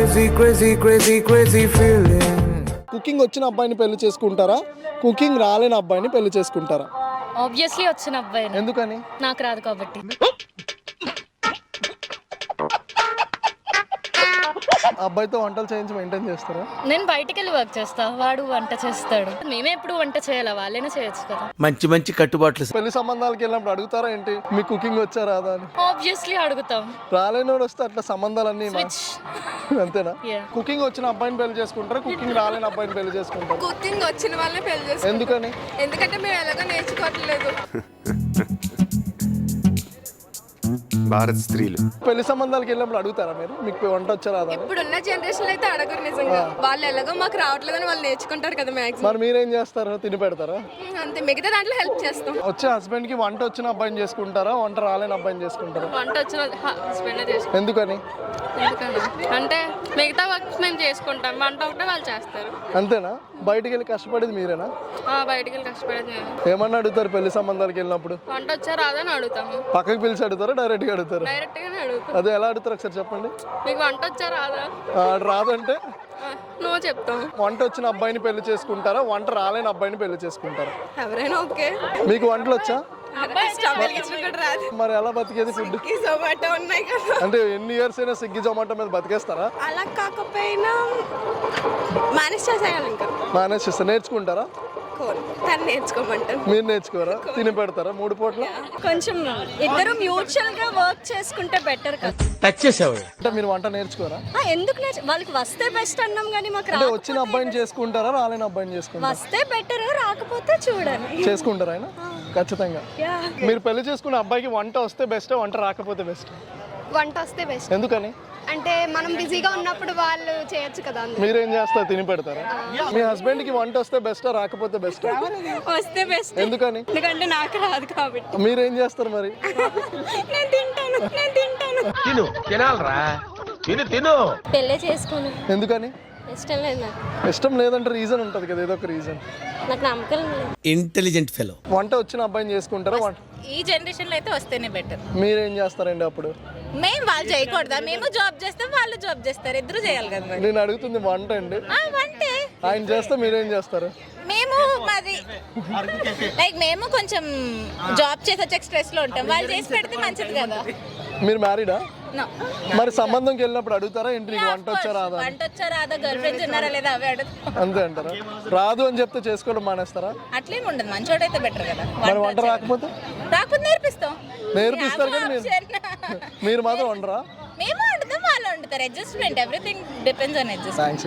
crazy, crazy, crazy, crazy feeling. Cooking వచ్చిన అబ్బాయిని పెళ్లి చేసుకుంటారా, కుకింగ్ రాలేని అబ్బాయిని పెళ్లి చేసుకుంటారా? ఆబ్వియస్లీ వచ్చిన అబ్బాయి. ఎందుకని? నాకు రాదు కాబట్టి. అబ్బాయితో వంటలు చేయించి మెయింటైన్ చేస్తారా? నేను బయటికి వెళ్ళి వర్క్ చేస్తా, వాడు వంట చేస్తాడు. మేమే ఎప్పుడు వంట చేయాలా, వాళ్ళైనా చేయొచ్చు కదా. మంచి మంచి కట్టుబాట్లు. పెళ్లి సంబంధాలకు వెళ్ళినప్పుడు అడుగుతారా ఏంటి మీ కుకింగ్ వచ్చా రాదా అని? ఆబ్వియస్లీ అడుగుతాం. రాలేనోడు వస్తే అట్లా సంబంధాలన్నీ Switch. అంతేనా? Yeah. కుకింగ్ వచ్చిన అబ్బాయిని పెళ్లి చేసుకుంటారా, కుకింగ్ రాలేని అబ్బాయిని పెళ్లి చేసుకుంటారా? కుకింగ్ వచ్చిన వాళ్ళని పెళ్లి చేసుకుంటాం. ఎందుకని? ఎందుకంటే మేము ఎలాగో నేర్చుకోవట్లేదు. భారత్ స్త్రీలు పెళ్లి సంబంధాలకు వెళ్ళినప్పుడు అడుగుతారా మీరు మీకు వంట వచ్చా రాదా అని? ఇప్పుడున్న జనరేషన్ అయితే అడగరు నిజంగా. వాళ్ళు ఎలాగో మాకు రావట్లేదని వాళ్ళు నేర్చుకుంటారు కదా మాక్సిమం. మరి మీరేం చేస్తారు, తిని పెడతారా? అంతే, మిగతా దాంట్లో హెల్ప్ చేస్తాం. వచ్చే హస్బెండ్ కి వంట వచ్చిన అబ్బాయిని చేసుకుంటారా, వంట రాలేని అబ్బాయిని చేసుకుంటారా? వంట వచ్చిన హస్బెండ్ చేసుకుంటాం. ఎందుకని? అంటే మిగతా వర్క్ మేము చేసుకుంటాం, వంట ఒకటే వాళ్ళు చేస్తారు. అంతేనా? బయటికి వెళ్ళి కష్టపడేది మీరేనా? బయటికి వెళ్ళి కష్టపడేది మేము. ఏమన్నా అడుగుతారు పెళ్లి సంబంధాలకు వెళ్ళినప్పుడు? వంట వచ్చా రాదని అడుగుతాము. పక్కకి పిలిచి అడుగుతారా, డైరెక్ట్ గా అడుగుతారా? డైరెక్ట్ గానే అడుగుతాం. అదే ఎలా అడుగుతారు ఒకసారి చెప్పండి. మీకు వంట వచ్చా రాదా? రాదంటే నువ్వు చెప్తాం. వంట వచ్చిన అబ్బాయిని పెళ్లి చేసుకుంటారా, వంట రాలేని అబ్బాయిని పెళ్లి చేసుకుంటారా? ఎవరైనా ఓకే. మీకు వంటలు వచ్చా? స్టవ్ వెలిగించడం కూడా రాదు. మరి ఎలా బతికేది ఫుడ్? జొమాటో ఉన్నాయి కదా. అంటే ఎన్ని ఇయర్స్ అయినా స్విగ్గీ జొమాటో మీద బతికేస్తారా? అలా కాకపోయినా మేనేజ్ చేసేయాలి. ఇంకా మేనేజ్ చేస్తా నేర్చుకుంటారా? తను నేర్చుకోమంటాను. మీరు నేర్చుకోరా? తిని పెడతారా 3 పూట్ల? కొంచెం ఇద్దరు మ్యూచువల్ గా వర్క్ చేసుకుంటే బెటర్ కదా. టచ్ చేసావు. అంటే మీరు వంట నేర్చుకోరా? ఎందుకు వాళ్ళకి వస్తే బెస్ట్ అన్నాం కానీ మాకు అంటే వచ్చిన అబ్బాయిని చేసుకుంటారా, రాలేని అబ్బాయిని చేసుకుంటారా? వస్తే బెటర్, రాకపోతే చూడండి. చేసుకుంటారా ఆయన? ఖచ్చితంగా. మీరు పెళ్లి చేసుకున్న అబ్బాయికి వంట వస్తే బెస్ట్, వంట రాకపోతే బెస్ట్? వంట వస్తే బెస్ట్. ఎందుకని? అంటే మనం బిజీగా ఉన్నప్పుడు వాళ్ళు చేయొచ్చు కదా. మీరేం చేస్తారు, తిని పెడతారా? మీ హస్బెండ్ కి వంట వస్తే బెస్టా, రాకపోతే బెస్ట్? వస్తే బెస్ట్. ఎందుకని? ఎందుకంటే నాకు రాదు కాబట్టి. మీరేం చేస్తారు మరి? నేను తింటాను. తిను తినాలరా, తిను. పెళ్ళే చేసుకోను. ఎందుకని? ఇష్టం లేదు నాకు. ఇష్టం లేదంటే రీజన్ ఉంటది కదా, ఏదో ఒక రీజన్. నాకు నమ్మకం లేదు. Intelligent fellow. వంట వచ్చిన అబ్బాయిని చేసుకుంటారా? వంట ఈ జనరేషన్ లో అయితే వస్తేనే బెటర్. మీరేం చేస్తారండి అప్పుడు? మేము వాళ్ళు చేయకూడదా? మేము జాబ్ చేస్తాం, వాళ్ళు జాబ్ చేస్తారు, ఇద్దరు చేయాలి కదా మరి. నేను అడుగుతుంది వంట అండి. అంటే ఆయన చేస్తే మీరేం చేస్తారు? మేము మాది లైక్ మేము కొంచెం జాబ్ చేసి వచ్చే స్ట్రెస్ లో ఉంటాం, వాళ్ళు చేసి పెడితే మంచిది కదా. మీరు మ్యారీడా? No. మరి సంబంధంకి వెళ్ళినప్పుడు అడుగుతారా ఏంటి నీకు వంట వచ్చా రాదా? వంట వచ్చా రాదా, గర్ల్ ఫ్రెండ్స్ ఉన్నారా లేదా అవి అడుగుతాం. అంతే అంటారా? రాదు అని చెప్తే చేసుకోవడం మానేస్తారా? అట్లేం ఉండదు, మంచోడైతే బెటర్ కదా. మరి వంట రాకపోతే నేర్పిస్తాం. నేర్పిస్తారు కానీ మీరు మాత్రం వండరా? మేము వండుతాం, వాళ్ళు వండుతారు. Adjustment, everything depends on adjustment.